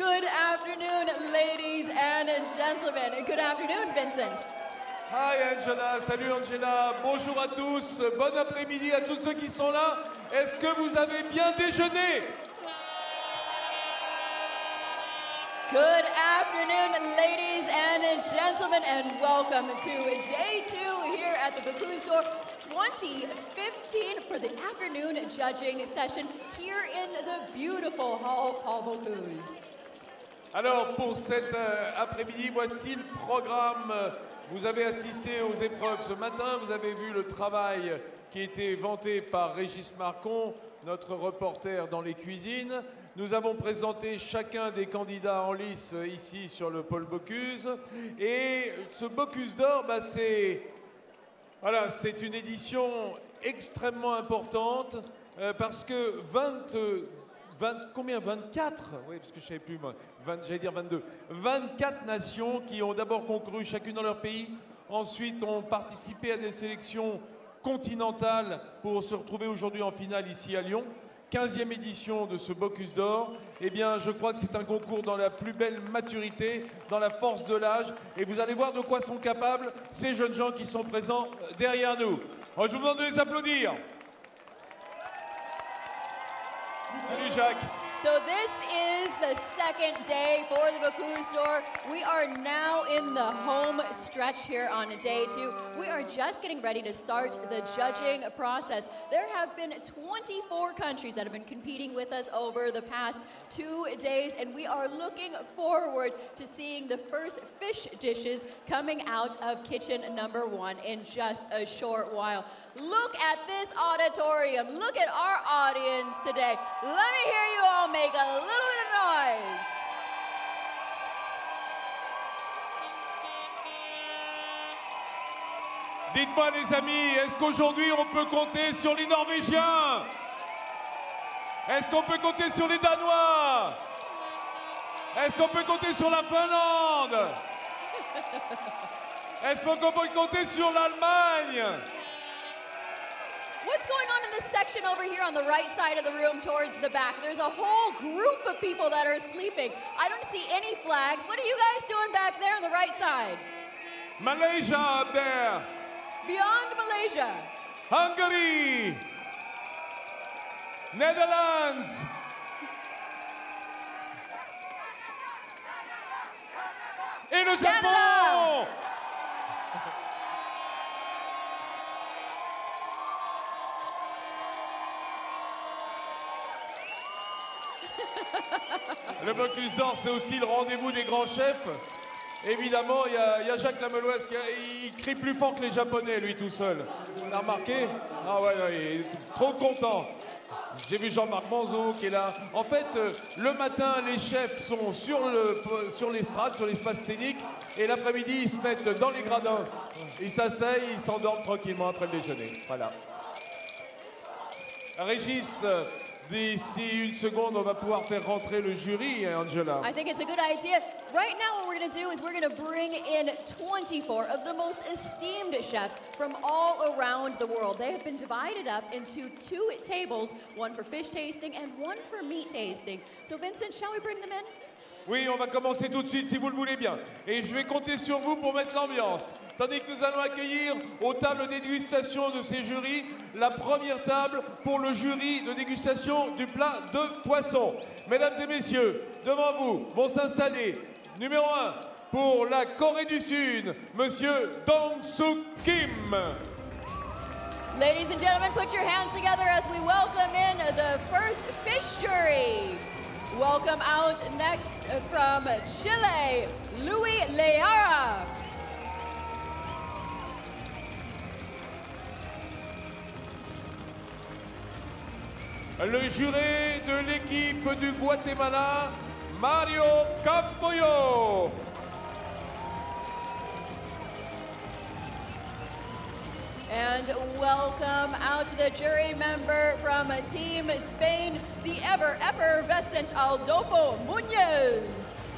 Good afternoon, ladies and gentlemen. Good afternoon, Vincent. Hi Angela, salut Angela, bonjour à tous, bon après-midi à tous ceux qui sont là. Est-ce que vous avez bien déjeuné? Good afternoon, ladies and gentlemen, and welcome to day 2 here at the Bocuse d'Or 2015 for the afternoon judging session here in the beautiful hall Paul Bocuse. Alors pour cet après-midi, voici le programme. Vous avez assisté aux épreuves ce matin, vous avez vu le travail qui a été vanté par Régis Marcon, notre reporter dans les cuisines. Nous avons présenté chacun des candidats en lice ici sur le pôle Bocuse. Et ce Bocuse d'Or, c'est une édition extrêmement importante parce que 24 Oui, parce que je ne savais plus, moi. J'allais dire 22. 24 nations qui ont d'abord concouru chacune dans leur pays, ensuite ont participé à des sélections continentales pour se retrouver aujourd'hui en finale ici à Lyon. 15e édition de ce Bocuse d'Or. Eh bien, je crois que c'est un concours dans la plus belle maturité, dans la force de l'âge. Et vous allez voir de quoi sont capables ces jeunes gens qui sont présents derrière nous. Alors, je vous demande de les applaudir. Salut Jacques. So this is the second day for the Bocuse d'Or. We are now in the home stretch here on day 2. We are just getting ready to start the judging process. There have been 24 countries that have been competing with us over the past 2 days, and we are looking forward to seeing the first fish dishes coming out of kitchen number 1 in just a short while. Look at this auditorium. Look at our audience today. Let me hear you all make a little bit of noise. Dites-moi les amis, est-ce qu'aujourd'hui on peut compter sur les Norvégiens? Est-ce qu'on peut compter sur les Danois? Est-ce qu'on peut compter sur la Finlande? Est-ce qu'on peut compter sur l'Allemagne? What's going on in this section over here on the right side of the room towards the back? There's a whole group of people that are sleeping. I don't see any flags. What are you guys doing back there on the right side? Malaysia up there. Beyond Malaysia. Hungary. Netherlands. Et le Japon. Canada. Le Bocuse d'Or, c'est aussi le rendez-vous des grands chefs. Évidemment, il y a Jacques Lameloise qui crie plus fort que les Japonais, lui, tout seul. Vous l'avez remarqué? Ah ouais, il est trop content. J'ai vu Jean-Marc Manzo qui est là. En fait, le matin, les chefs sont sur l'estrade, sur l'espace scénique. Et l'après-midi, ils se mettent dans les gradins. Ils s'asseyent, ils s'endorment tranquillement après le déjeuner. Voilà. Régis, d'ici une seconde, on va pouvoir faire rentrer le jury, Angela. I think it's a good idea. Right now what we're going to do is we're going to bring in 24 of the most esteemed chefs from all around the world. They have been divided up into 2 tables, one for fish tasting and one for meat tasting. So Vincent, shall we bring them in? Oui, on va commencer tout de suite si vous le voulez bien. Et je vais compter sur vous pour mettre l'ambiance. Tandis que nous allons accueillir aux tables de dégustation de ces jurys la première table pour le jury de dégustation du plat de poisson. Mesdames et messieurs, devant vous vont s'installer numéro 1 pour la Corée du Sud, Monsieur Dong-Suk Kim. Ladies and gentlemen, put your hands together as we welcome in the first fish jury. Welcome out next from Chile, Louis Leara. Le juré de l'équipe du Guatemala, Mario Campoyo. And welcome out to the jury member from Team Spain, the ever effervescent Adolfo Muñoz.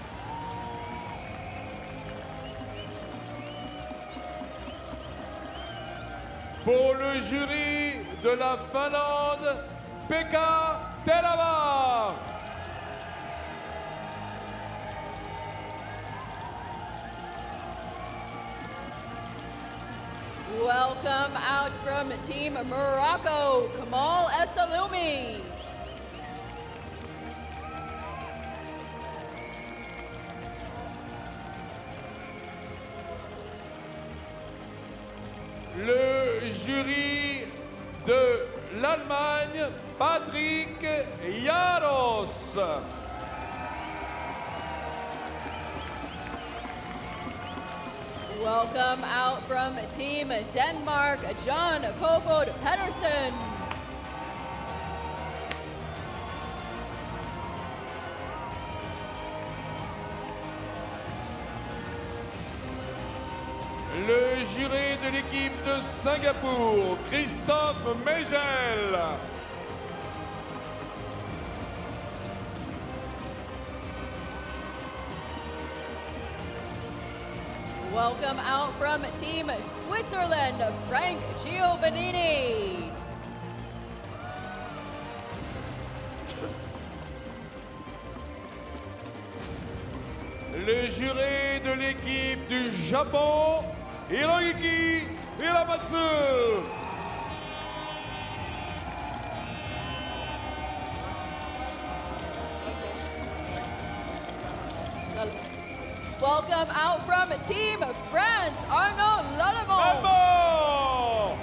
Pour le jury de la Finlande, Pekka Telava. Welcome out from Team Morocco, Kamal Essaloumi. Le jury de l'Allemagne, Patrick Jaros. Welcome out from Team Denmark, John Kofod Pedersen. Le juré de l'équipe de Singapour, Christophe Megel. Welcome out from Team Switzerland, Frank Giovannini. Le juré de l'équipe du Japon, Hiroyuki Hiramatsu. Welcome out from Team France, Arnaud Lallemont. Bravo!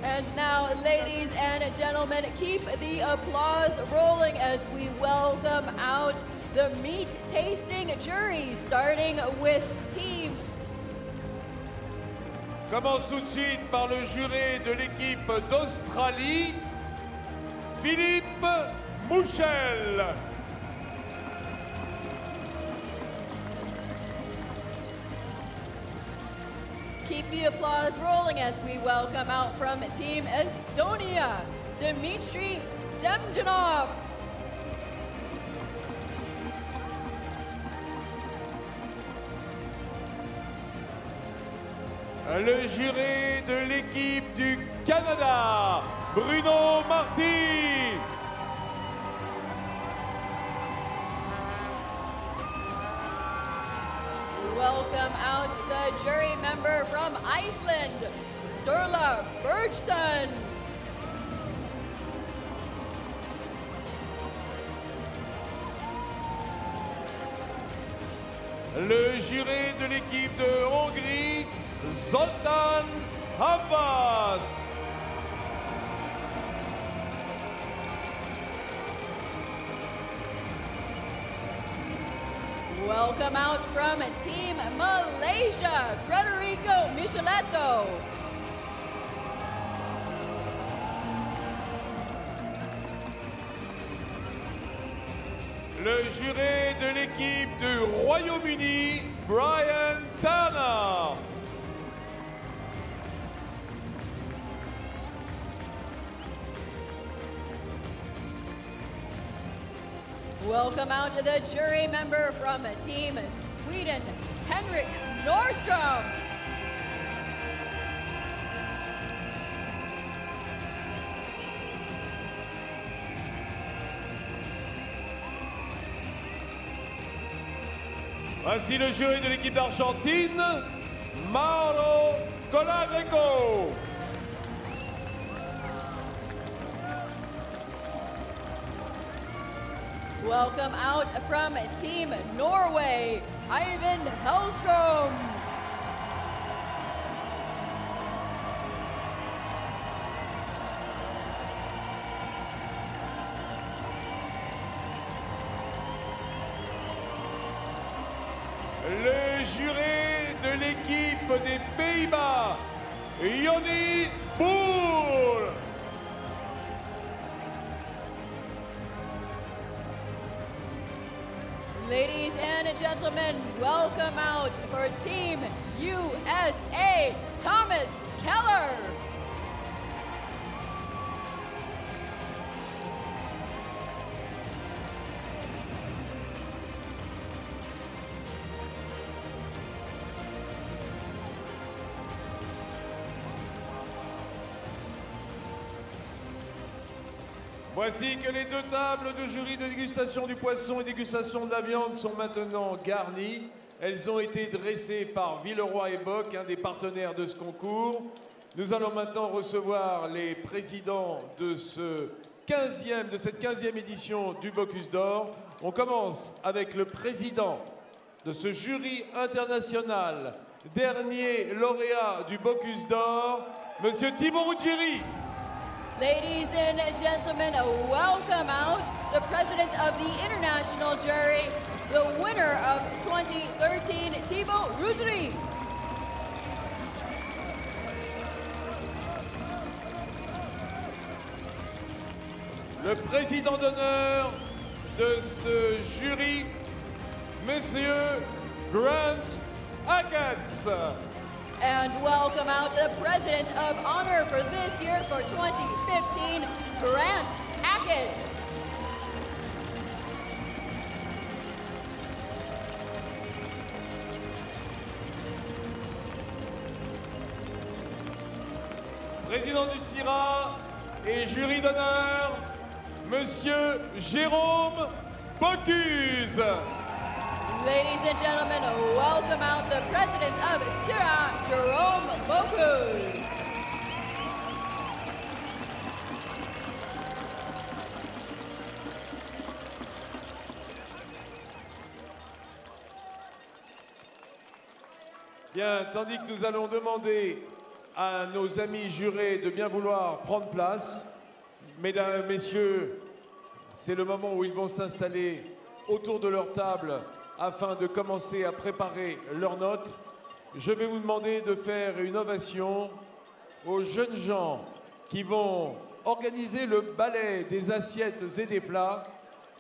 And now, ladies and gentlemen, keep the applause rolling as we welcome out the meat tasting jury, starting with Team. Commence tout de suite par le juré de l'équipe d'Australie, Philippe Mouchel. Keep the applause rolling as we welcome out from Team Estonia, Dmitry Demjanov. Le juré de l'équipe du Canada, Bruno Marty. Welcome out the jury member from Iceland, Sturla Bergson. Le juré de l'équipe de Hongrie, Zoltán Abbas. Welcome out from Team Malaysia, Federico Micheletto. Le juré de l'équipe du Royaume-Uni, Brian Turner. Welcome out to the jury member from Team Sweden, Henrik Nordstrom. Voici le jury de l'équipe d'Argentine, Mauro Colagreco. Welcome out from Team Norway, Ivan Hellstrom. Le juré de l'équipe des Pays-Bas, Yoni Boer. Ladies and gentlemen, welcome out for Team USA, Thomas Keller. Voici que les deux tables de jury de dégustation du poisson et dégustation de la viande sont maintenant garnies. Elles ont été dressées par Villeroy et Boch, un des partenaires de ce concours. Nous allons maintenant recevoir les présidents de cette 15e édition du Bocuse d'Or. On commence avec le président de ce jury international, dernier lauréat du Bocuse d'Or, Monsieur Thibaut Ruggieri. Ladies and gentlemen, welcome out the president of the international jury, the winner of 2013, Thibaut Ruggieri. Le président d'honneur de ce jury, Monsieur Grant Achatz. And welcome out the president of honor for this year for 2015, Grant Achatz. Président du CIRA et jury d'honneur, Monsieur Jérôme Bocuse. Ladies and gentlemen, welcome out the president of CIRA, Jérôme Bocuse. Bien, tandis que nous allons demander à nos amis jurés de bien vouloir prendre place, mesdames, messieurs, c'est le moment où ils vont s'installer autour de leur table afin de commencer à préparer leurs notes. Je vais vous demander de faire une ovation aux jeunes gens qui vont organiser le balai des assiettes et des plats.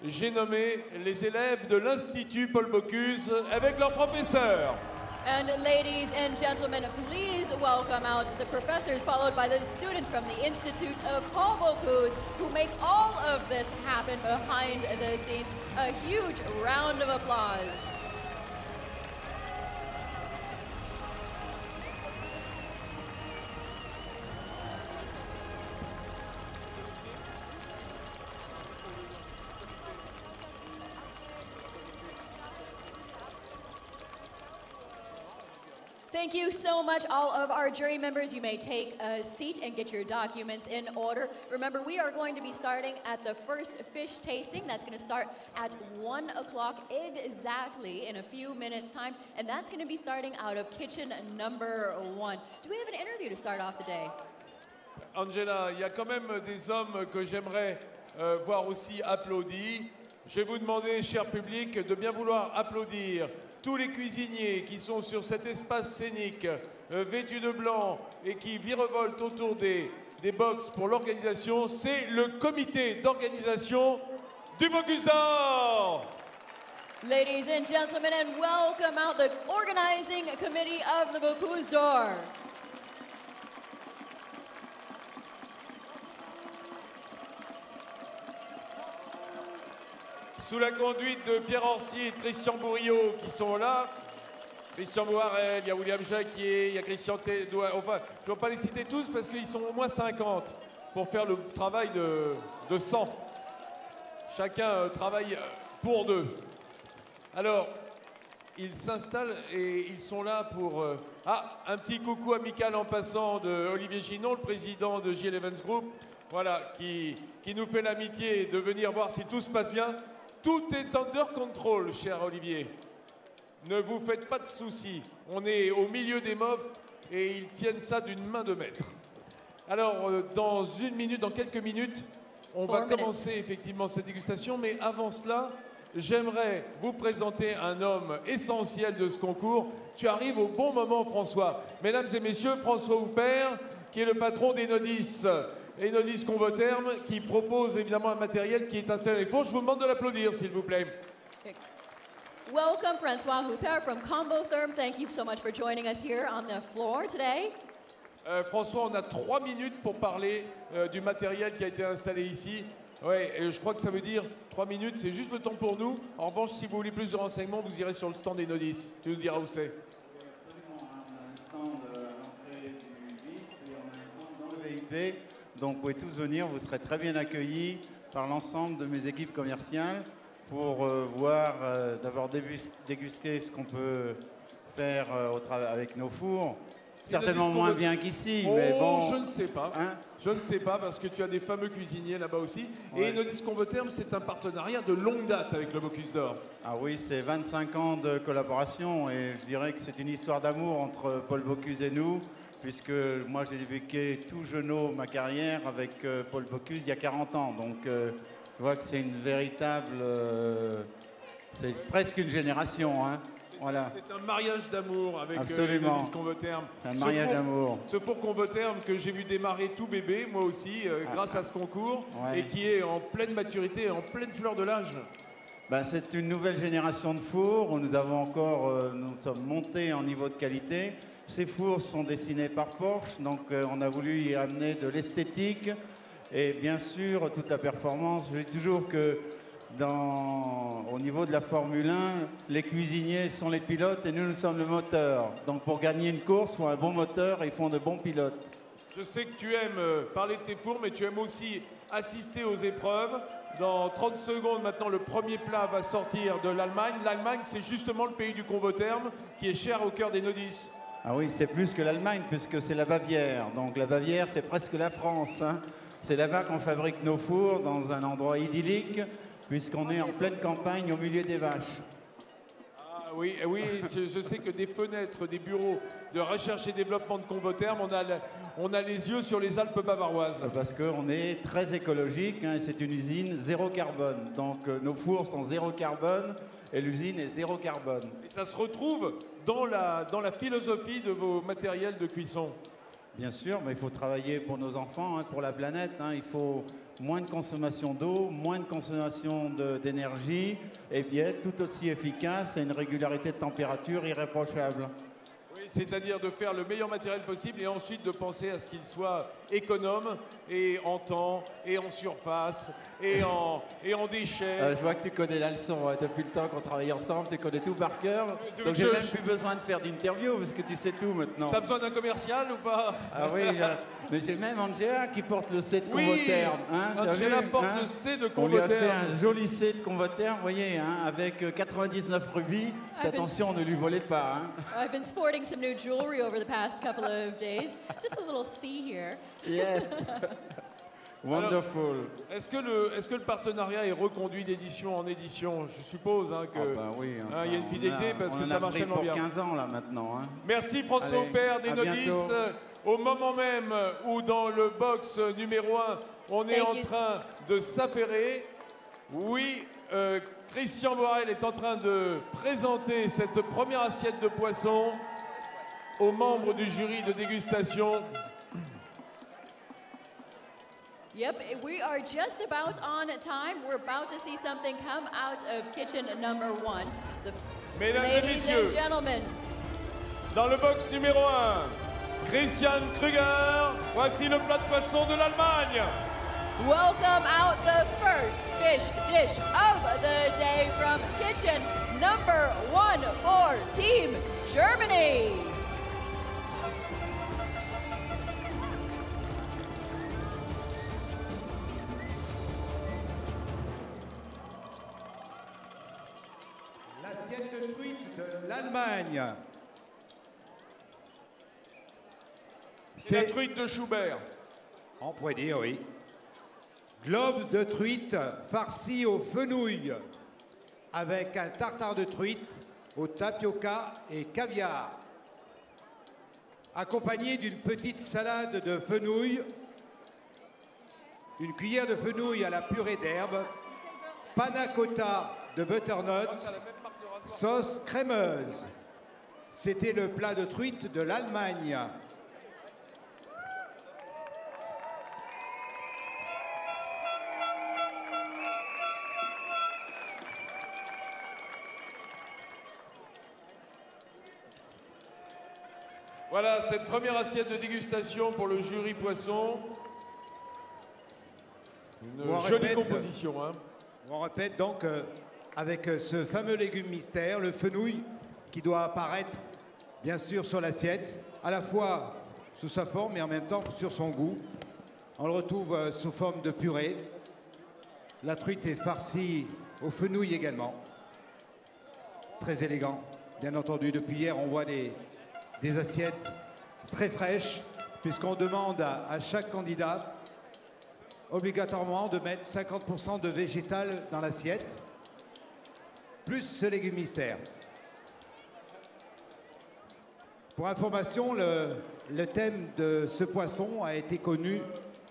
J'ai nommé les élèves de l'Institut Paul Bocuse avec leur professeur. And ladies and gentlemen, please welcome out the professors followed by the students from the Institute of Paul Bocuse who make all of this happen behind the scenes. A huge round of applause. Thank you so much, all of our jury members. You may take a seat and get your documents in order. Remember, we are going to be starting at the first fish tasting. That's going to start at 1 o'clock exactly in a few minutes' time. And that's going to be starting out of kitchen number 1. Do we have an interview to start off the day? Angela, il y a quand même des hommes que j'aimerais voir aussi applaudis. Je vais vous demander, cher public, de bien vouloir applaudir tous les cuisiniers qui sont sur cet espace scénique vêtus de blanc et qui virevoltent autour des box pour l'organisation. C'est le comité d'organisation du Bocuse d'Or. Ladies and gentlemen, and welcome out the organizing committee of the Bocuse d'Or. Sous la conduite de Pierre Orsi et de Christian Bourriot qui sont là. Christian Boirel, il y a William Jacquier, il y a Christian Tédois. Enfin, je ne vais pas les citer tous parce qu'ils sont au moins 50 pour faire le travail de 100. Chacun travaille pour deux. Alors, ils s'installent et ils sont là pour... un petit coucou amical en passant de Olivier Ginon, le président de JL Events Group, voilà, qui nous fait l'amitié de venir voir si tout se passe bien. Tout est under control, cher Olivier. Ne vous faites pas de soucis. On est au milieu des mofs et ils tiennent ça d'une main de maître. Alors, dans quelques minutes, on va commencer effectivement cette dégustation. Mais avant cela, j'aimerais vous présenter un homme essentiel de ce concours. Tu arrives au bon moment, François. Mesdames et messieurs, François Houpert, qui est le patron d'Enodis. Enodis Convotherm, qui propose évidemment un matériel qui est installé avec four. Je vous demande de l'applaudir, s'il vous plaît. Welcome, François Houpert from Combotherm. Thank you so much for joining us here on the floor today. François, on a 3 minutes pour parler du matériel qui a été installé ici. Ouais, et je crois que ça veut dire 3 minutes, c'est juste le temps pour nous. En revanche, si vous voulez plus de renseignements, vous irez sur le stand d'Enodis. Tu nous diras où c'est. Absolument, on a un stand à l'entrée du VIP et on a un stand dans le VIP. Donc vous pouvez tous venir, vous serez très bien accueillis. par l'ensemble de mes équipes commerciales pour voir, d'abord déguster ce qu'on peut faire avec nos fours. Certainement moins bien qu'ici, mais bon... Je ne sais pas. Hein? Je ne sais pas, parce que tu as des fameux cuisiniers là-bas aussi. Ouais. Et Nodis Convoterm, c'est un partenariat de longue date avec le Bocuse d'Or. Ah oui, c'est 25 ans de collaboration et je dirais que c'est une histoire d'amour entre Paul Bocuse et nous, puisque moi j'ai débuté tout jeune ma carrière avec Paul Bocuse il y a 40 ans. Donc tu vois que c'est une véritable... c'est presque une génération, hein. Voilà. C'est un mariage d'amour avec Absolument. Convoterm. C'est un mariage d'amour. Ce four Convoterm que j'ai vu démarrer tout bébé, moi aussi, grâce à ce concours, ouais. Et qui est en pleine maturité, en pleine fleur de l'âge. Ben, c'est une nouvelle génération de fours où nous avons encore, nous sommes montés en niveau de qualité. Ces fours sont dessinés par Porsche, donc on a voulu y amener de l'esthétique et bien sûr toute la performance. Je dis toujours que au niveau de la Formule 1, les cuisiniers sont les pilotes et nous sommes le moteur. Donc pour gagner une course, il faut un bon moteur et il faut de bons pilotes. Je sais que tu aimes parler de tes fours, mais tu aimes aussi assister aux épreuves. Dans 30 secondes, maintenant, le premier plat va sortir de l'Allemagne. L'Allemagne, c'est justement le pays du Convoterm, qui est cher au cœur des nodistes. Ah oui, c'est plus que l'Allemagne, puisque c'est la Bavière. Donc la Bavière, c'est presque la France, hein. C'est là-bas qu'on fabrique nos fours, dans un endroit idyllique, puisqu'on est en pleine campagne au milieu des vaches. Ah oui, oui, je sais que des fenêtres, des bureaux de recherche et développement de Convoterm, on a les yeux sur les Alpes bavaroises. Parce qu'on est très écologique, hein, c'est une usine zéro carbone. Donc nos fours sont zéro carbone et l'usine est zéro carbone. Et ça se retrouve dans la philosophie de vos matériels de cuisson. Bien sûr, mais il faut travailler pour nos enfants, hein, pour la planète. Hein, il faut moins de consommation d'eau, moins de consommation d'énergie, et bien tout aussi efficace et une régularité de température irréprochable. Oui, c'est-à-dire de faire le meilleur matériel possible et ensuite de penser à ce qu'il soit économe et en temps et en surface et en déchets. Je vois que tu connais la leçon, hein, depuis le temps qu'on travaille ensemble, tu connais tout par cœur. Donc j'ai même plus besoin de faire d'interview parce que tu sais tout maintenant. T'as besoin d'un commercial ou pas? Ah oui, mais j'ai même Angela qui porte le C de Convoterm. Hein, Angela porte le C de Convoterm. On lui a fait un joli C de Convoterm, vous voyez, hein, avec 99 rubis. Attention, ne lui volez pas. Hein. I've been sporting some new jewelry over the past couple of days. Just a little C here. Yes. Wonderful. Est-ce que le partenariat est reconduit d'édition en édition? Je suppose hein, que oui, enfin, hein, y a une fidélité parce que ça marche tellement bien. On a 15 ans là maintenant. Hein. Merci François Aupert des Nodis. Au moment même où dans le box numéro 1, on est en train de s'affairer. Oui, Christian Borel est en train de présenter cette première assiette de poisson aux membres du jury de dégustation. Yep, we are just about on time. We're about to see something come out of kitchen number 1. Mesdames et messieurs, and gentlemen, dans le box numéro 1, Christian Krüger, voici le plat de poisson de l'Allemagne. Welcome out the first fish dish of the day from kitchen number 1 for Team Germany. L'assiette de truite de l'Allemagne. C'est la truite de Schubert. On pourrait dire, oui. Globe de truite farci aux fenouilles avec un tartare de truite au tapioca et caviar. Accompagné d'une petite salade de fenouil, une cuillère de fenouil à la purée d'herbe, panna cotta de butternut, sauce crémeuse. C'était le plat de truite de l'Allemagne. Voilà cette première assiette de dégustation pour le jury poisson. Une jolie composition. Hein. On répète donc avec ce fameux légume mystère, le fenouil, qui doit apparaître bien sûr sur l'assiette, à la fois sous sa forme et en même temps sur son goût. On le retrouve sous forme de purée. La truite est farcie aux fenouil également. Très élégant. Bien entendu, depuis hier, on voit des assiettes très fraîches, puisqu'on demande à chaque candidat obligatoirement de mettre 50% de végétal dans l'assiette, plus ce légume mystère. Pour information, le thème de ce poisson a été connu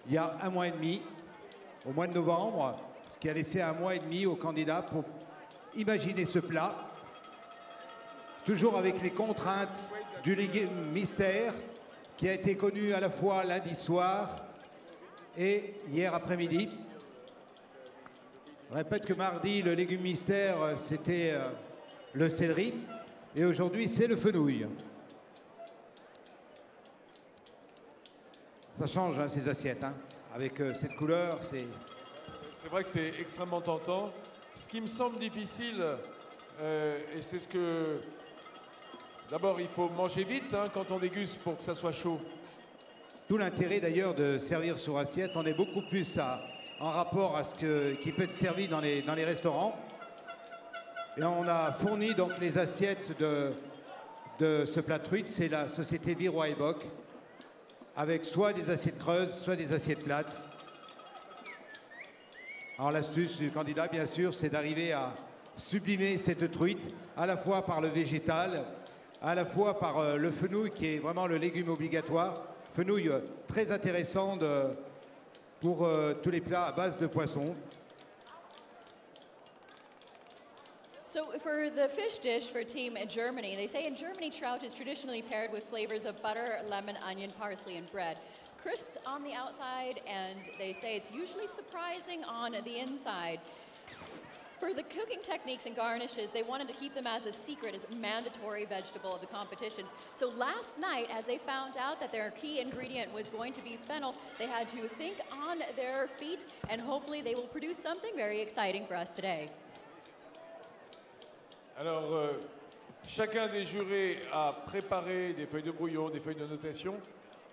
il y a 1 mois et demi, au mois de novembre, ce qui a laissé 1 mois et demi aux candidats pour imaginer ce plat, toujours avec les contraintes du légume mystère, qui a été connu à la fois lundi soir et hier après-midi. Je répète que mardi, le légume mystère, c'était le céleri, et aujourd'hui, c'est le fenouil. Ça change, hein, ces assiettes, hein. Avec cette couleur, c'est... C'est vrai que c'est extrêmement tentant. Ce qui me semble difficile, et c'est ce que... D'abord, il faut manger vite hein, quand on déguste pour que ça soit chaud. Tout l'intérêt d'ailleurs de servir sur assiette, on est beaucoup plus en rapport à ce qui peut être servi dans les restaurants. Et on a fourni donc les assiettes de ce plat de truite, c'est la société Leroy et Bock, avec soit des assiettes creuses, soit des assiettes plates. Alors l'astuce du candidat, bien sûr, c'est d'arriver à sublimer cette truite, à la fois par le végétal, à la fois par le fenouil, qui est vraiment le légume obligatoire. Fenouil très intéressant pour tous les plats à base de poisson. So for the fish dish for Team Germany, they say in Germany trout is traditionally paired with flavors of butter, lemon, onion, parsley, and bread. Crisped on the outside, and they say it's usually surprising on the inside. For the cooking techniques and garnishes, they wanted to keep them as a secret, as a mandatory vegetable of the competition. So last night, as they found out that their key ingredient was going to be fennel, they had to think on their feet, and hopefully they will produce something very exciting for us today. Alors, chacun des jurés a préparé des feuilles de brouillon, des feuilles de notation.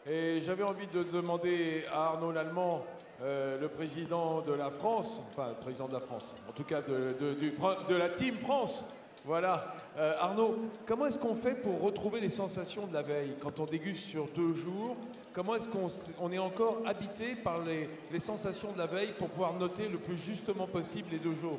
Et j'avais envie de demander à Arnaud Lallemand, le président de la France, enfin, le président de la France, en tout cas de la Team France. Voilà. Arnaud, comment est-ce qu'on fait pour retrouver les sensations de la veille quand on déguste sur 2 jours? Comment est-ce qu'on est encore habité par les sensations de la veille pour pouvoir noter le plus justement possible les 2 jours?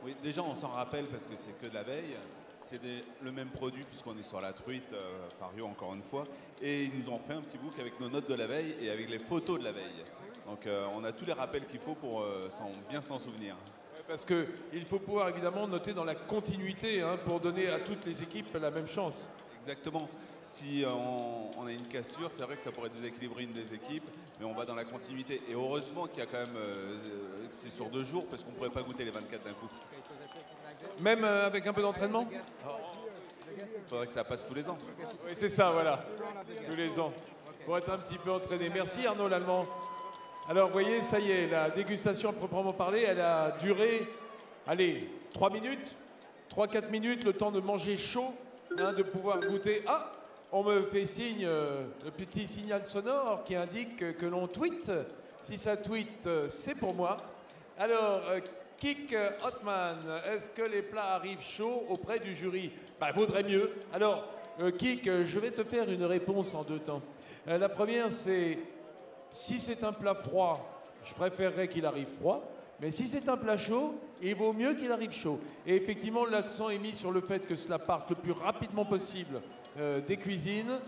Oui, déjà on s'en rappelle parce que c'est que de la veille. C'est le même produit puisqu'on est sur la truite, Fario encore une fois. Et ils nous ont fait un petit book avec nos notes de la veille et avec les photos de la veille. Donc on a tous les rappels qu'il faut pour bien s'en souvenir. Parce qu'il faut pouvoir évidemment noter dans la continuité hein, pour donner à toutes les équipes la même chance. Exactement. Si on a une cassure, c'est vrai que ça pourrait déséquilibrer une des équipes, mais on va dans la continuité. Et heureusement qu'il y a quand même, c'est sur 2 jours, parce qu'on ne pourrait pas goûter les 24 d'un coup. Même avec un peu d'entraînement? Il faudrait que ça passe tous les ans. Oui, c'est ça, voilà. Tous les ans. Pour être un petit peu entraîné. Merci Arnaud Lallemand. Alors, vous voyez, ça y est, la dégustation proprement parlé, elle a duré, allez, 3 minutes, 3-4 minutes, le temps de manger chaud, hein, de pouvoir goûter. Ah, on me fait signe, le petit signal sonore qui indique que l'on tweet. Si ça tweet, c'est pour moi. Alors, Kik Hotman, est-ce que les plats arrivent chauds auprès du jury? Bah, vaudrait mieux. Alors, Kik, je vais te faire une réponse en 2 temps. La première, c'est... Si c'est un plat froid, je préférerais qu'il arrive froid. Mais si c'est un plat chaud, il vaut mieux qu'il arrive chaud. Et effectivement, l'accent est mis sur le fait que cela parte le plus rapidement possible des cuisines,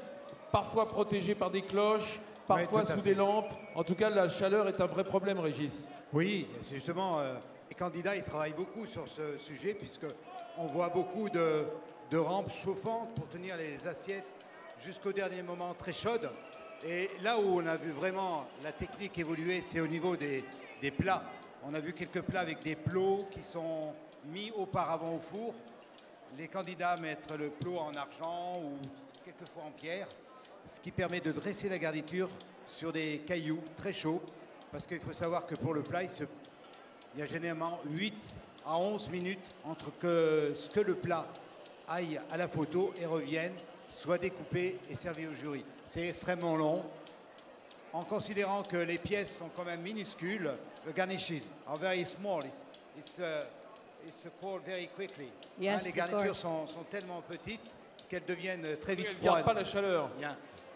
parfois protégé par des cloches, parfois sous des lampes. En tout cas, la chaleur est un vrai problème, Régis. Oui, c'est justement, les candidats, ils travaillent beaucoup sur ce sujet, puisqu'on voit beaucoup de rampes chauffantes pour tenir les assiettes jusqu'au dernier moment très chaudes. Et là où on a vu vraiment la technique évoluer, c'est au niveau des plats. On a vu quelques plats avec des plots qui sont mis auparavant au four. Les candidats mettent le plot en argent ou quelquefois en pierre, ce qui permet de dresser la garniture sur des cailloux très chauds. Parce qu'il faut savoir que pour le plat, il y a généralement 8 à 11 minutes entre ce que le plat aille à la photo et revienne, soit découpé et servi au jury. C'est extrêmement long. en considérant que les pièces sont quand même minuscules, the garnishes are very small. It's cold very quickly. Yes, Les of garnitures course. sont tellement petites qu'elles deviennent très vite Elle ne garde froides. pas la chaleur. Bien.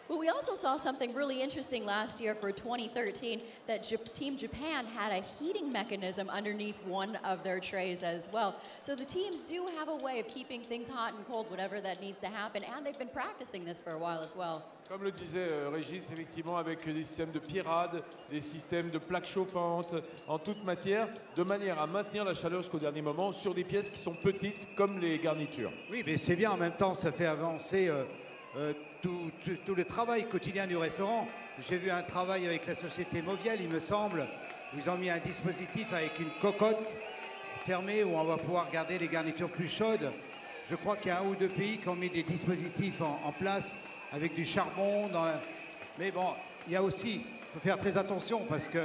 But we also saw something really interesting last year for 2013 that Team Japan had a heating mechanism underneath one of their trays as well. So the teams do have a way of keeping things hot and cold, whatever that needs to happen, and they've been practicing this for a while as well. Comme le disait Régis, effectivement, avec des systèmes de pirade, des systèmes de plaques chauffantes, en toute matière, de manière à maintenir la chaleur jusqu'au dernier moment sur des pièces qui sont petites comme les garnitures. Oui, mais c'est bien, en même temps, ça fait avancer tout le travail quotidien du restaurant. J'ai vu un travail avec la société Movial, il me semble, où ils ont mis un dispositif avec une cocotte fermée où on va pouvoir garder les garnitures plus chaudes. Je crois qu'il y a un ou deux pays qui ont mis des dispositifs en place avec du charbon. Mais bon, il y a aussi, il faut faire très attention parce que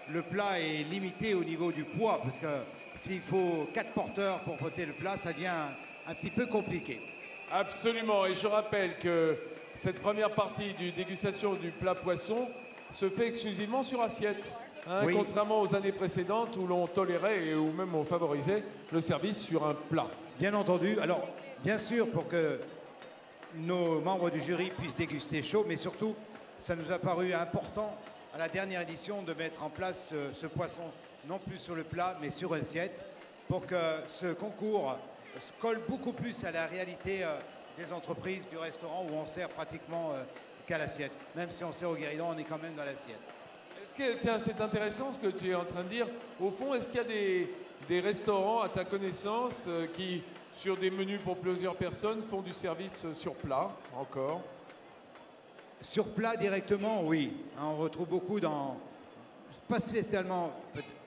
le plat est limité au niveau du poids. Parce que s'il faut 4 porteurs pour porter le plat, ça devient un petit peu compliqué. Absolument, et je rappelle que cette première partie du dégustation du plat poisson se fait exclusivement sur assiette, hein, Oui. contrairement aux années précédentes où l'on tolérait et où même on favorisait le service sur un plat. Bien entendu. Alors, bien sûr, pour que nos membres du jury puissent déguster chaud, mais surtout, ça nous a paru important à la dernière édition de mettre en place ce poisson, non plus sur le plat, mais sur l'assiette, pour que ce concours se colle beaucoup plus à la réalité des entreprises, du restaurant, où on sert pratiquement qu'à l'assiette. Même si on sert au guéridon, on est quand même dans l'assiette. Est-ce que, tiens, c'est intéressant ce que tu es en train de dire. Au fond, est-ce qu'il y a des restaurants à ta connaissance qui, sur des menus pour plusieurs personnes, font du service sur plat encore? Sur plat directement, oui. On retrouve beaucoup dans, pas spécialement,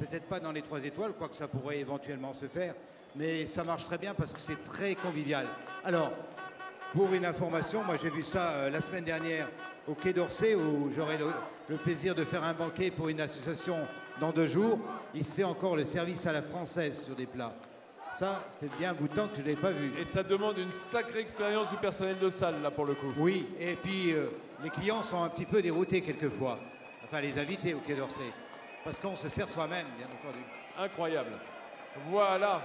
peut-être pas dans les 3 étoiles, quoique ça pourrait éventuellement se faire, mais ça marche très bien parce que c'est très convivial. Alors, pour une information, moi j'ai vu ça la semaine dernière au Quai d'Orsay, où j'aurai le plaisir de faire un banquet pour une association dans 2 jours. Il se fait encore le service à la française sur des plats. Ça fait bien un bout de temps que je ne l'ai pas vu. Et ça demande une sacrée expérience du personnel de salle, là, pour le coup. Oui, et puis les clients sont un petit peu déroutés quelquefois. Enfin, les invités au Quai d'Orsay. Parce qu'on se sert soi-même, bien entendu. Incroyable. Voilà.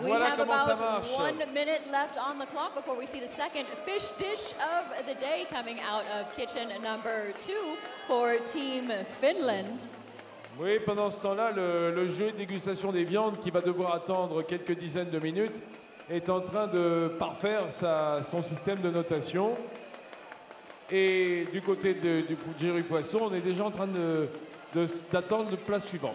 We Voilà have comment ça about marche. 1 minute left on the clock before we see the second fish dish of the day coming out of kitchen number 2 for Team Finland. Oui, pendant ce temps-là, le jeu de dégustation des viandes, qui va devoir attendre quelques dizaines de minutes, est en train de parfaire son système de notation. Et du côté du jury poisson, on est déjà en train d'attendre le plat suivant.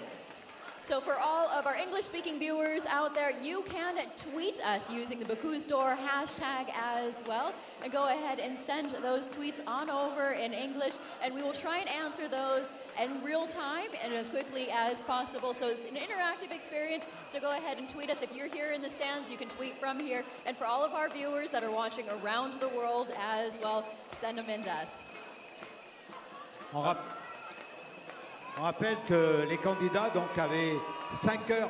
So for all of our English-speaking viewers out there, you can tweet us using the Bocuse d'Or hashtag as well. And go ahead and send those tweets on over in English, and we will try and answer those in real time and as quickly as possible. So it's an interactive experience, so go ahead and tweet us. If you're here in the stands, you can tweet from here. And for all of our viewers that are watching around the world as well, send them in to us. On rappelle que les candidats donc, avaient 5 heures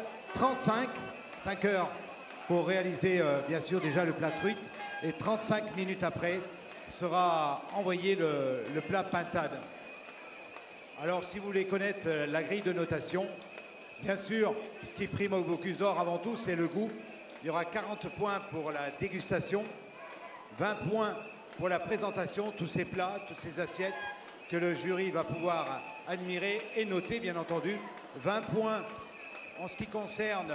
pour réaliser bien sûr déjà le plat truite, et 35 minutes après sera envoyé le plat pintade. Alors si vous voulez connaître la grille de notation, bien sûr ce qui prime au Bocuse d'Or avant tout c'est le goût. Il y aura 40 points pour la dégustation, 20 points pour la présentation, tous ces plats, toutes ces assiettes que le jury va pouvoir admirer et noter, bien entendu. 20 points en ce qui concerne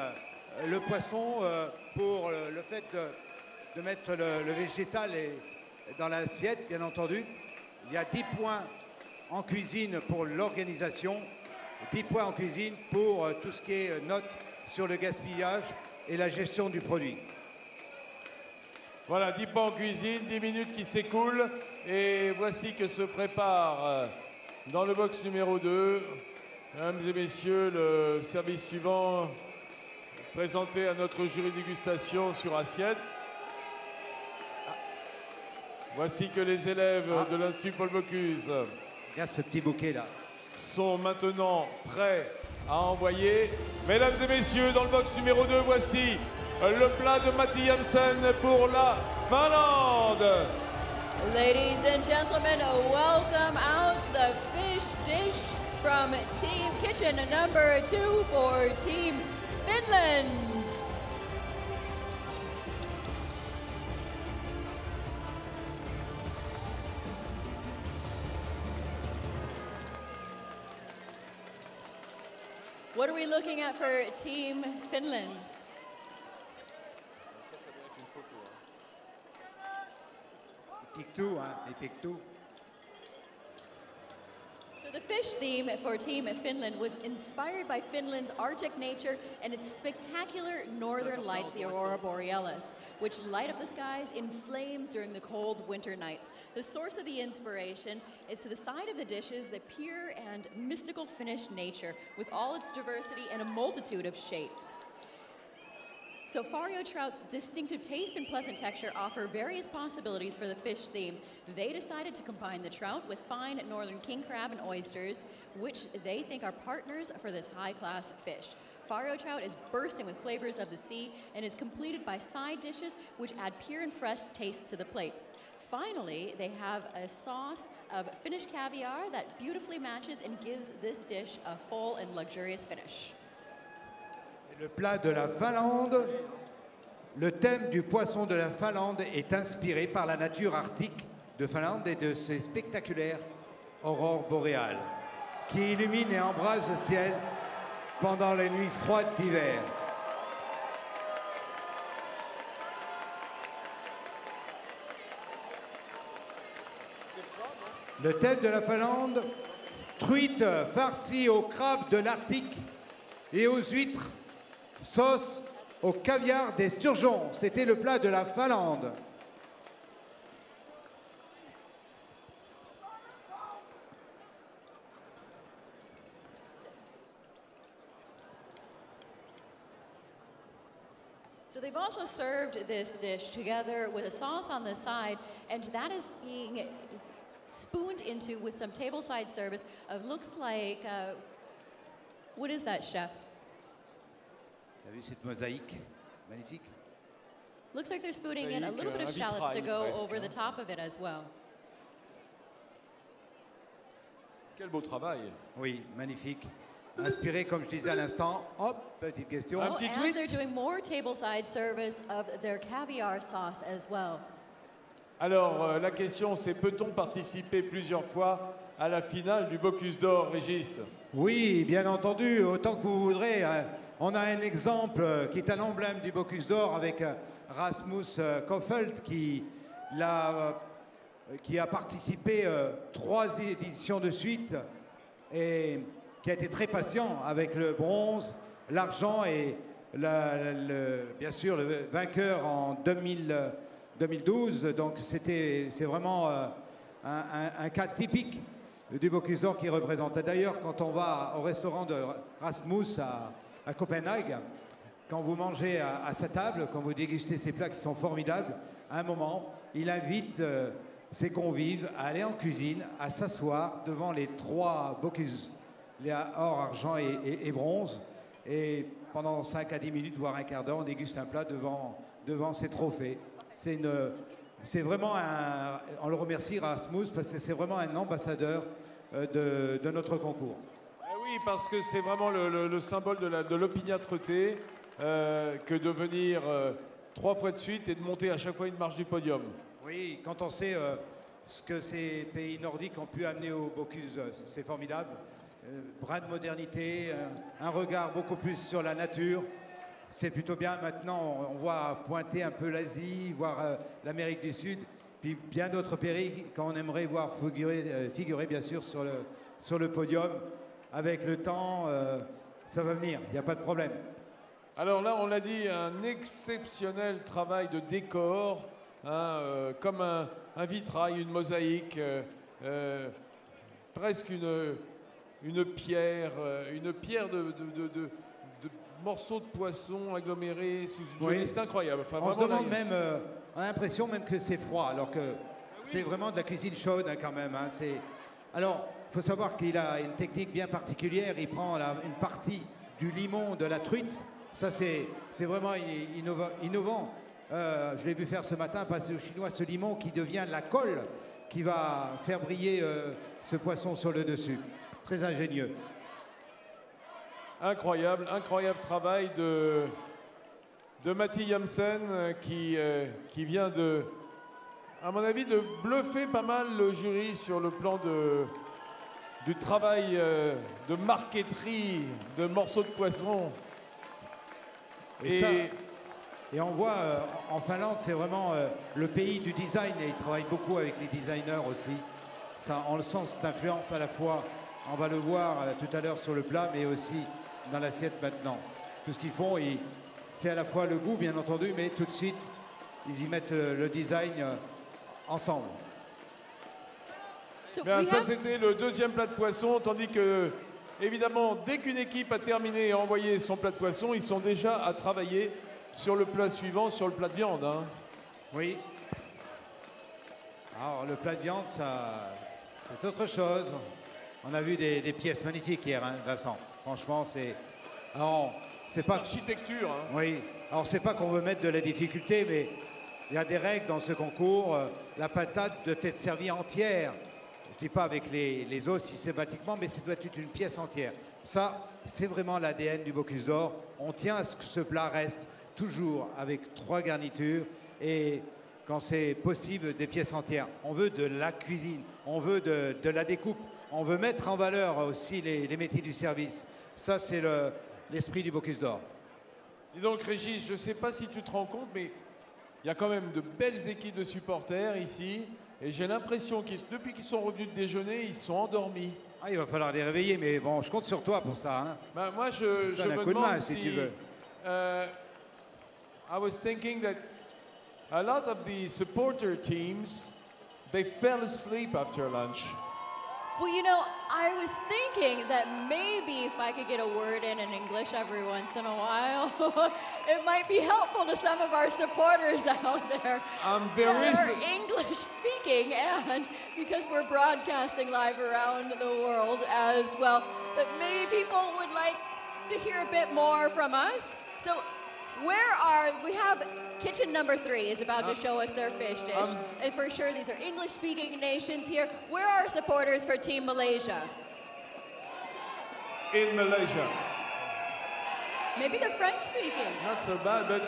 le poisson pour le fait de mettre le végétal dans l'assiette, bien entendu. Il y a 10 points en cuisine pour l'organisation, 10 points en cuisine pour tout ce qui est note sur le gaspillage et la gestion du produit. Voilà, 10 points en cuisine, 10 minutes qui s'écoulent. Et voici que se prépare dans le box numéro 2, mesdames et messieurs, le service suivant présenté à notre jury dégustation sur assiette. Voici que les élèves de l'Institut Paul Bocuse Regarde ce petit bouquet là. sont maintenant prêts à envoyer. Mesdames et messieurs, dans le box numéro 2, voici le plat de Matti Jansen pour la Finlande. Ladies and gentlemen, welcome out the fish from Team Kitchen, number 2 for Team Finland. What are we looking at for Team Finland? Il pique tout, hein, il pique tout. So the fish theme for Team Finland was inspired by Finland's Arctic nature and its spectacular northern lights, the Aurora Borealis, which light up the skies in flames during the cold winter nights. The source of the inspiration is to the side of the dishes the pure and mystical Finnish nature with all its diversity and a multitude of shapes. So Fario trout's distinctive taste and pleasant texture offer various possibilities for the fish theme. They decided to combine the trout with fine northern king crab and oysters, which they think are partners for this high-class fish. Fario trout is bursting with flavors of the sea and is completed by side dishes which add pure and fresh tastes to the plates. Finally, they have a sauce of Finnish caviar that beautifully matches and gives this dish a full and luxurious finish. Le plat de la Finlande, le thème du poisson de la Finlande est inspiré par la nature arctique de Finlande et de ses spectaculaires aurores boréales qui illuminent et embrasent le ciel pendant les nuits froides d'hiver. Le thème de la Finlande, truite farcie au crabe de l'Arctique et aux huîtres, sauce au caviar des sturgeons. C'était le plat de la Finlande. So they've also served this dish together with a sauce on the side, and that is being spooned into with some tableside service of looks like, what is that, chef? T'as vu cette mosaïque magnifique? Looks like they're spooning in a little bit of un shallots to vitrail go presque, over the hein. top of it as well. Quel beau travail. Oui, magnifique. Inspiré, comme je disais à l'instant. Hop, petite question. Un Oh, petit and tweet. they're doing more tableside service of their caviar sauce as well. Alors, la question, c'est peut-on participer plusieurs fois à la finale du Bocuse d'Or, Régis? Oui, bien entendu, autant que vous voudrez. On a un exemple qui est un emblème du Bocuse d'Or avec Rasmus Koffeld qui a participé 3 éditions de suite et qui a été très patient avec le bronze, l'argent et bien sûr le vainqueur en 2012. Donc c'est vraiment un cas typique du Bocuse d'Or qui représente. D'ailleurs, quand on va au restaurant de Rasmus à Copenhague, quand vous mangez à sa table, quand vous dégustez ces plats qui sont formidables, à un moment, il invite ses convives à aller en cuisine, à s'asseoir devant les 3 Bocuse, les or, argent et bronze. Et pendant 5 à 10 minutes, voire un quart d'heure, on déguste un plat devant ces trophées. C'est vraiment on le remercie Rasmus parce que c'est vraiment un ambassadeur de notre concours. Oui, parce que c'est vraiment le symbole de l'opiniâtreté que de venir 3 fois de suite et de monter à chaque fois une marche du podium. Oui, quand on sait ce que ces pays nordiques ont pu amener au Bocuse, c'est formidable. Brin de modernité, un regard beaucoup plus sur la nature. C'est plutôt bien. Maintenant, on voit pointer un peu l'Asie, voir l'Amérique du Sud, puis bien d'autres pays qu'on aimerait voir figurer bien sûr sur le podium. Avec le temps, ça va venir, il n'y a pas de problème. Alors là, on l'a dit, un exceptionnel travail de décor, hein, comme un vitrail, une mosaïque, presque une pierre de morceaux de poisson agglomérés sous une jolie. C'est incroyable. Enfin, on se vraiment, demande même, on a l'impression même que c'est froid, alors que c'est vraiment de la cuisine chaude hein, quand même. Hein, alors, il faut savoir qu'il a une technique bien particulière. Il prend une partie du limon de la truite. Ça, c'est vraiment innovant. Je l'ai vu faire ce matin, passer au chinois, ce limon qui devient la colle qui va faire briller ce poisson sur le dessus. très ingénieux. Incroyable, incroyable travail de Matti Jansen qui vient de, à mon avis, de bluffer pas mal le jury sur le plan du travail de marqueterie de morceaux de poisson. Et on voit en Finlande, c'est vraiment le pays du design et ils travaillent beaucoup avec les designers aussi. Ça, on le sent, cette influence à la fois, on va le voir tout à l'heure sur le plat, mais aussi dans l'assiette maintenant. Tout ce qu'ils font, c'est à la fois le goût, bien entendu, mais tout de suite, ils y mettent le design ensemble. Bien, ça, c'était le deuxième plat de poisson, tandis que, évidemment, dès qu'une équipe a terminé et a envoyé son plat de poisson, ils sont déjà à travailler sur le plat suivant, sur le plat de viande. Hein. Oui. Alors, le plat de viande, ça, c'est autre chose. On a vu des pièces magnifiques hier, hein, Vincent. Franchement, c'est... Alors, c'est pas... L'architecture. Hein. Oui. Alors, c'est pas qu'on veut mettre de la difficulté, mais il y a des règles dans ce concours. La patate doit être servie entière. Je dis pas avec les os systématiquement, mais ça doit être une pièce entière. Ça, c'est vraiment l'ADN du Bocuse d'Or. On tient à ce que ce plat reste toujours avec 3 garnitures et quand c'est possible des pièces entières. On veut de la cuisine, on veut de la découpe, on veut mettre en valeur aussi les métiers du service. Ça, c'est l'esprit du Bocuse d'Or. Et donc, Régis, je ne sais pas si tu te rends compte, mais il y a quand même de belles équipes de supporters ici. Et j'ai l'impression que depuis qu'ils sont revenus de déjeuner, ils sont endormis. Ah, il va falloir les réveiller, mais bon, je compte sur toi pour ça. Hein. Ben, moi, je me coup de demande main, si tu veux. I was thinking that a lot of the supporter teams, they fell asleep after lunch. Well, you know, I was thinking that maybe if I could get a word in English every once in a while, it might be helpful to some of our supporters out there There that is are English speaking, and because we're broadcasting live around the world as well, that maybe people would like to hear a bit more from us. So we have kitchen number 3 is about to show us their fish dish. And for sure, these are English-speaking nations here. Where are our supporters for Team Malaysia? in Malaysia. Maybe they're French-speaking. Not so bad, but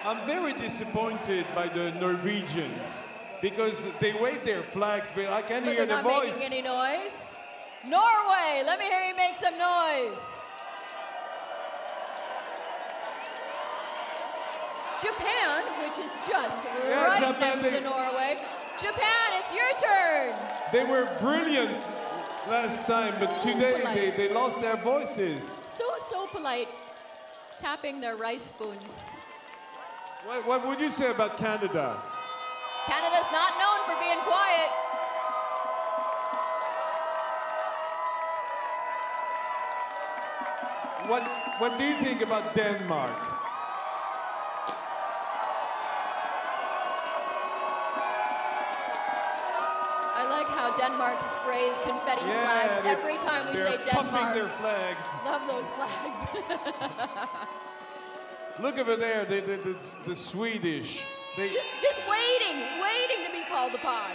I'm very disappointed by the Norwegians because they wave their flags, but I can't But hear they're the not voice. making any noise. Norway, let me hear you make some noise. Japan, which is just right Japan, next to Norway. Japan, it's your turn. They were brilliant last time, but today polite. they lost their voices. So polite, tapping their rice spoons. What would you say about Canada? Canada's not known for being quiet. What do you think about Denmark? I like how Denmark sprays confetti flags every time we say they're pumping Denmark. their flags. Love those flags. Look over there, the Swedish. just waiting to be called upon.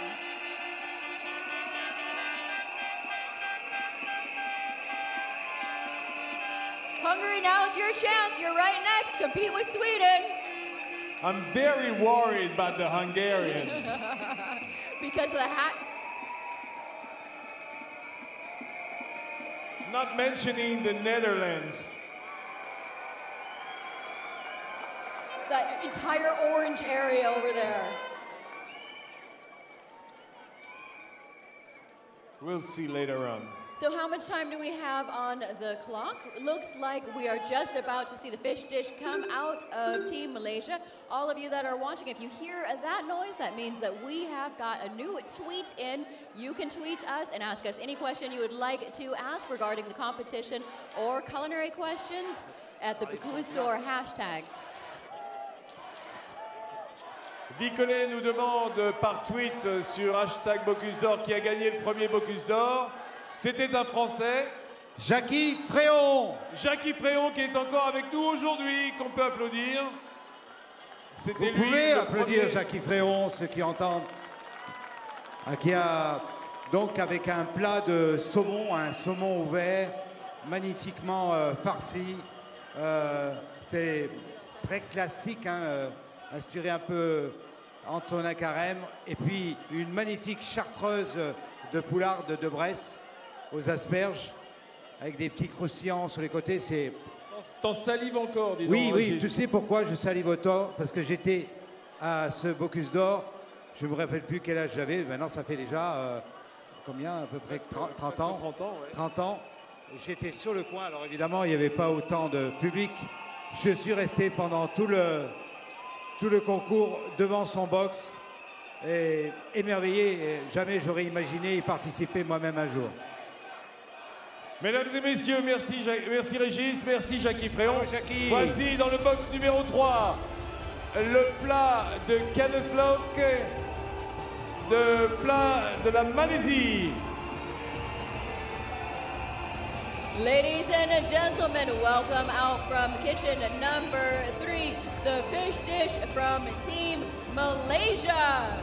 Hungary, now's your chance. You're right next. Compete with Sweden. I'm very worried about the Hungarians. Because of the hat. Not mentioning the Netherlands. That entire orange area over there. We'll see later on. So how much time do we have on the clock? Looks like we are just about to see the fish dish come out of Team Malaysia. All of you that are watching, if you hear that noise, that means that we have got a new tweet in. You can tweet us and ask us any question you would like to ask regarding the competition or culinary questions at the Bocuse d'Or hashtag. Vicolet nous demande par tweet sur hashtag Bocuse d'Or qui a gagné le premier Bocuse d'Or. C'était un Français. Jackie Fréon. Jackie Fréon qui est encore avec nous aujourd'hui, qu'on peut applaudir. Vous pouvez applaudir Jackie Fréon, ceux qui entendent, qui a Donc avec un plat de saumon, un saumon ouvert, magnifiquement farci. C'est très classique, hein, inspiré un peu Antonin Carême. Et puis une magnifique chartreuse de poularde de Bresse aux asperges, avec des petits croustillants sur les côtés. C'est... T'en salives encore, dis donc. Oui, oui, Régis. tu sais pourquoi je salive autant? Parce que j'étais à ce Bocuse d'Or, je ne me rappelle plus quel âge j'avais, maintenant ça fait déjà, combien, à peu près 30 ans 30 ans, ouais. 30 ans. J'étais sur le coin, alors évidemment il n'y avait pas autant de public. Je suis resté pendant tout le concours devant son box, et émerveillé, et jamais j'aurais imaginé y participer moi-même un jour. Mesdames et messieurs, merci, merci Régis, merci Jackie Fréon. Bravo, Jackie. Voici dans le box numéro 3 le plat de Kenneth Locke, le plat de la Malaisie. Ladies and gentlemen, welcome out from kitchen number 3, the fish dish from Team Malaysia.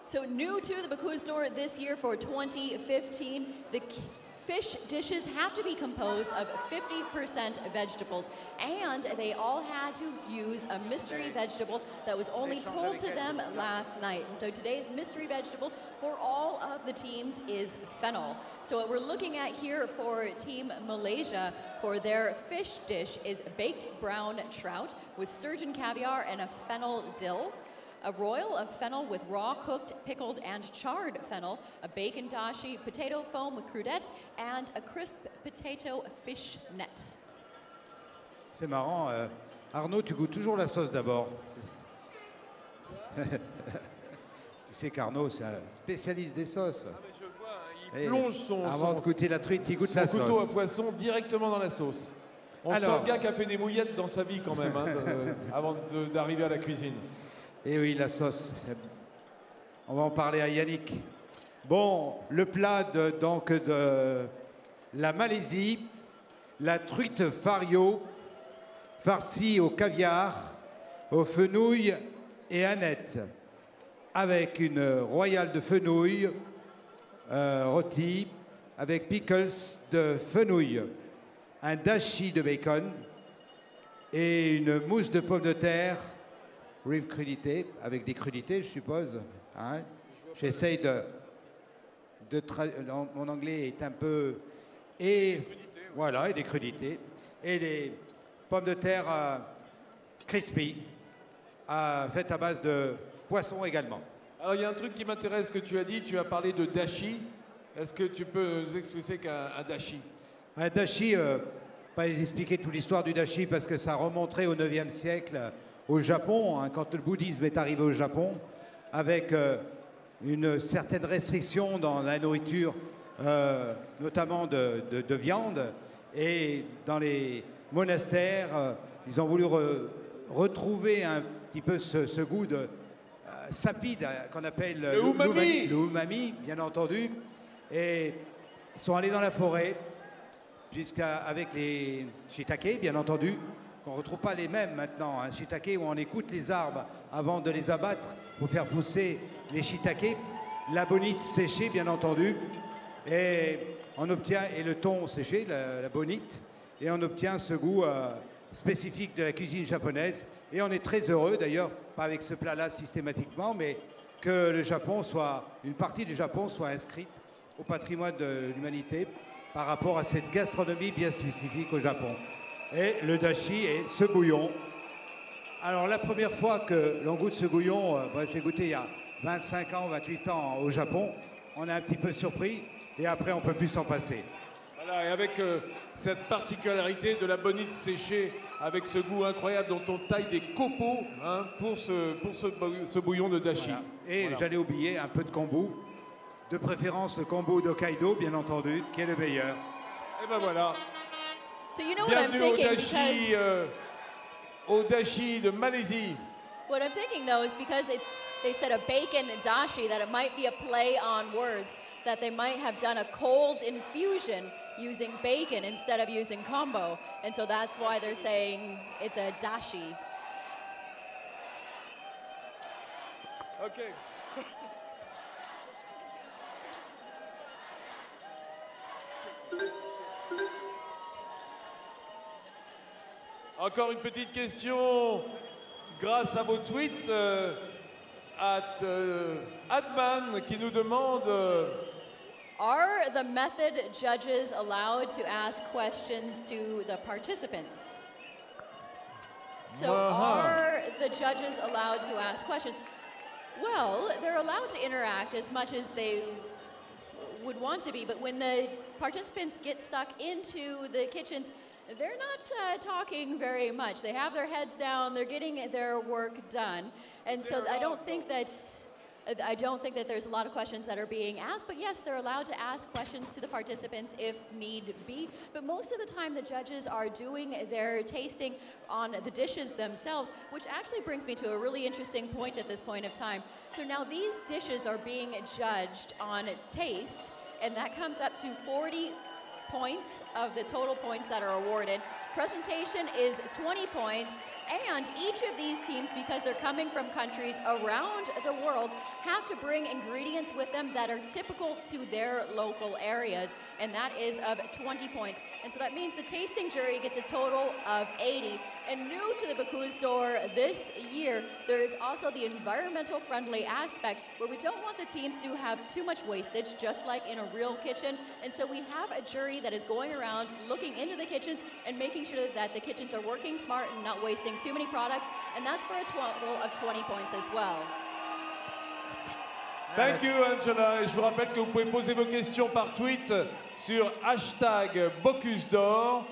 So new to the Bocuse d'Or this year for 2015, the fish dishes have to be composed of 50% vegetables, and they all had to use a mystery vegetable that was only told to them last night. And so today's mystery vegetable for all of the teams is fennel. So what we're looking at here for Team Malaysia for their fish dish is baked brown trout with sturgeon caviar and a fennel dill, a royal of fennel with raw cooked, pickled, and charred fennel, a bacon dashi, potato foam with crudettes, and a crisp potato fish net. C'est marrant, Arnaud, tu goûtes toujours la sauce d'abord. Tu sais qu'Arnaud, c'est un spécialiste des sauces. Je vois, il plonge Avant de goûter la truite, il goûte son la couteau à sauce. poisson directement dans la sauce. On Alors. sent le gars qui a fait des mouillettes dans sa vie quand même, hein, avant d'arriver à la cuisine. Et oui, la sauce. On va en parler à Yannick. Bon, le plat donc de la Malaisie, la truite fario, farcie au caviar, aux fenouilles et anettes, avec une royale de fenouil rôti, avec pickles de fenouil, un dashi de bacon et une mousse de pommes de terre, rive crudité, avec des crudités, je suppose. Hein? J'essaye mon anglais est un peu... Et voilà, et des crudités. Et des pommes de terre crispy, faites à base de poisson également. Alors il y a un truc qui m'intéresse que tu as dit, tu as parlé de dashi. Est-ce que tu peux nous expliquer qu'un dashi? Un dashi, pas expliquer toute l'histoire du dashi parce que ça remonterait au 9e siècle au Japon, hein, quand le bouddhisme est arrivé au Japon, avec une certaine restriction dans la nourriture, notamment de viande. Et dans les monastères, ils ont voulu retrouver un petit peu ce goût de sapide qu'on appelle le umami. Le umami, bien entendu. Et ils sont allés dans la forêt, avec les shiitake, bien entendu, qu'on ne retrouve pas les mêmes maintenant. Un shiitake où on écoute les arbres avant de les abattre pour faire pousser les shiitake. La bonite séchée, bien entendu. Et on obtient, et le thon séché, la bonite, et on obtient ce goût spécifique de la cuisine japonaise. Et on est très heureux, d'ailleurs, pas avec ce plat-là systématiquement, mais que le Japon une partie du Japon soit inscrite au patrimoine de l'humanité par rapport à cette gastronomie bien spécifique au Japon. Et le dashi et ce bouillon. Alors la première fois que l'on goûte ce bouillon, moi j'ai goûté il y a 25 ans, 28 ans au Japon, on est un petit peu surpris et après on ne peut plus s'en passer. Voilà, et avec cette particularité de la bonite séchée, avec ce goût incroyable dont on taille des copeaux, hein, pour ce bouillon de dashi. Voilà. Et voilà. J'allais oublier un peu de kombu, de préférence le kombu d'Hokkaido, bien entendu, qui est le meilleur. Et ben voilà. So you know what I'm Bienvenue thinking? au dashi de Malaisie. What I'm thinking though is because they said a bacon dashi, that it might be a play on words, that they might have done a cold infusion using bacon instead of using combo. And so that's why they're saying it's a dashi. Ok. Encore une petite question. Grâce à vos tweets, Adman qui nous demande Are the method judges allowed to ask questions to the participants? So are the judges allowed to ask questions? Well, they're allowed to interact as much as they would want to be, but when the participants get stuck into the kitchens, they're not talking very much. They have their heads down, they're getting their work done. And so I don't think that there's a lot of questions that are being asked, but yes, they're allowed to ask questions to the participants if need be. But most of the time, the judges are doing their tasting on the dishes themselves, which actually brings me to a really interesting point at this point of time. So now these dishes are being judged on taste, and that comes up to 40 points of the total points that are awarded. Presentation is 20 points, and each of these teams, because they're coming from countries around the world, have to bring ingredients with them that are typical to their local areas, and that is of 20 points. And so that means the tasting jury gets a total of 80. And new to the Bocuse d'Or this year, there is also the environmental friendly aspect where we don't want the teams to have too much wastage, just like in a real kitchen. And so we have a jury that is going around looking into the kitchens and making sure that the kitchens are working smart and not wasting too many products. And that's for a total of 20 points as well. Thank you, Angela. Et je vous rappelle que vous pouvez poser vos questions par tweet sur hashtag Bocuse d'Or.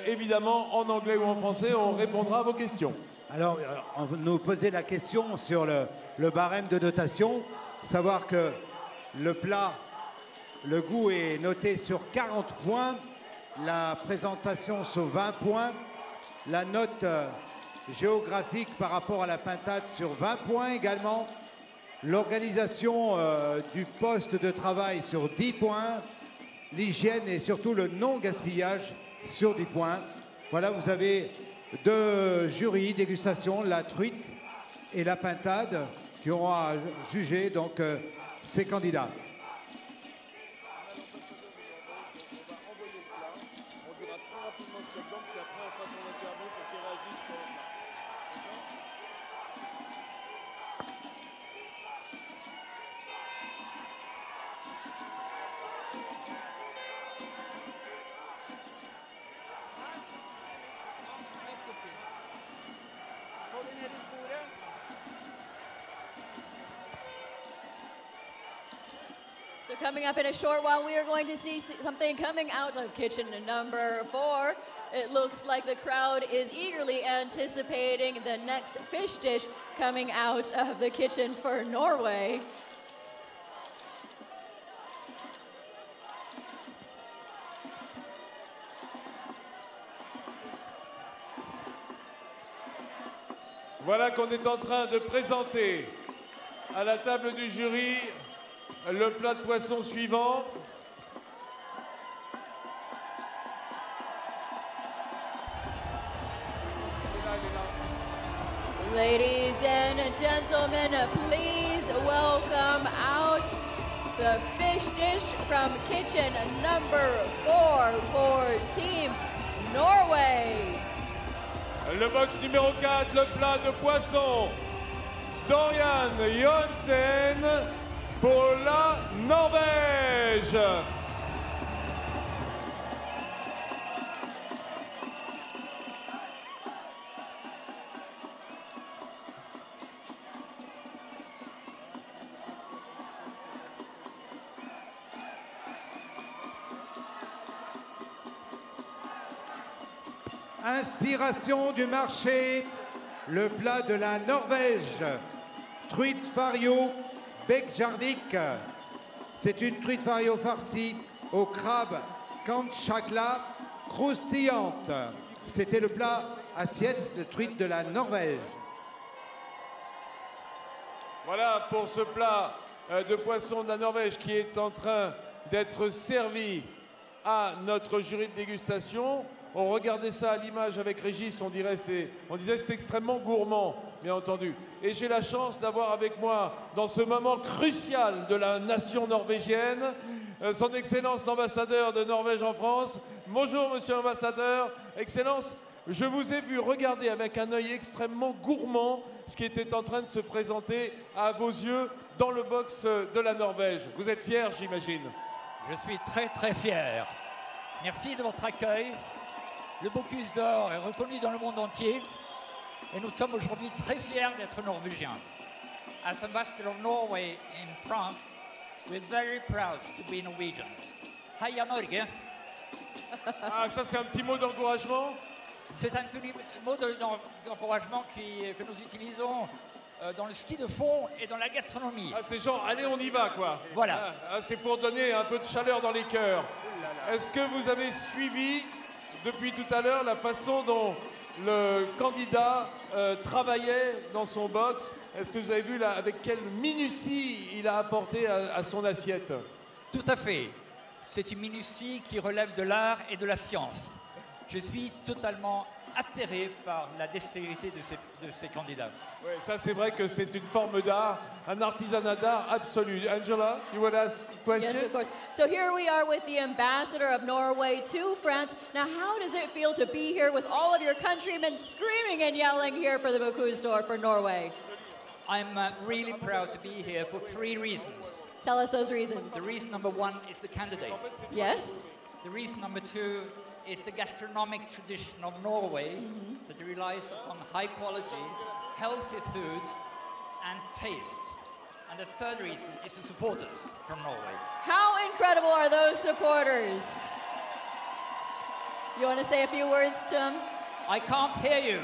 Évidemment, en anglais ou en français, on répondra à vos questions. Alors, on nous posait la question sur le barème de notation. Savoir que le plat, le goût est noté sur 40 points, la présentation sur 20 points, la note géographique par rapport à la pintade sur 20 points également, l'organisation du poste de travail sur 10 points, l'hygiène et surtout le non-gaspillage sur 10 points. Voilà, vous avez deux jurys, dégustation, la truite et la pintade, qui auront à juger donc ces candidats. So coming up in a short while, we are going to see something coming out of kitchen number 4. It looks like the crowd is eagerly anticipating the next fish dish coming out of the kitchen for Norway. Voilà qu'on est en train de présenter à la table du jury le plat de poisson suivant. Ladies and gentlemen, please welcome out the fish dish from kitchen number 4 for Team Norway. Le box numéro 4, le plat de poisson Dorian Johnsen pour la Norvège. Inspiration du marché, le plat de la Norvège, truite fario Bekjarvik. C'est une truite fario farcie au crabe Kantchakla croustillante. C'était le plat assiette de truite de la Norvège. Voilà pour ce plat de poisson de la Norvège qui est en train d'être servi à notre jury de dégustation. On regardait ça à l'image avec Régis, on disait c'est extrêmement gourmand, bien entendu. Et j'ai la chance d'avoir avec moi, dans ce moment crucial de la nation norvégienne, son Excellence l'ambassadeur de Norvège en France. Bonjour Monsieur l'ambassadeur. Excellence, je vous ai vu regarder avec un œil extrêmement gourmand ce qui était en train de se présenter à vos yeux dans le box de la Norvège. Vous êtes fier, j'imagine? Je suis très très fier. Merci de votre accueil. Le Bocuse d'Or est reconnu dans le monde entier et nous sommes aujourd'hui très fiers d'être norvégiens. As ambassador of Norway in France, we're very proud to be Norwegians. Heia Norge! Ah, ça c'est un petit mot d'encouragement? C'est un petit mot d'encouragement que nous utilisons dans le ski de fond et dans la gastronomie. Ah, c'est genre, allez, on y va, quoi. Voilà. Ah, c'est pour donner un peu de chaleur dans les cœurs. Est-ce que vous avez suivi depuis tout à l'heure la façon dont le candidat travaillait dans son box? Est-ce que vous avez vu là, avec quelle minutie il a apporté à son assiette? Tout à fait. C'est une minutie qui relève de l'art et de la science. Je suis totalement atterré par la dextérité de ces candidats. Oui, ça c'est vrai que c'est une forme d'art, un artisanat d'art absolu. Angela, you would ask a question? Yes, of course. So here we are with the ambassador of Norway to France. Now, how does it feel to be here with all of your countrymen screaming and yelling here for the Bocuse d'Or for Norway? I'm really proud to be here for 3 reasons. Tell us those reasons. The reason number 1 is the candidate. Yes? The reason number 2 is the gastronomic tradition of Norway that relies on high quality, healthy food and taste. And the third reason is the supporters from Norway. How incredible are those supporters? You want to say a few words to them? I can't hear you.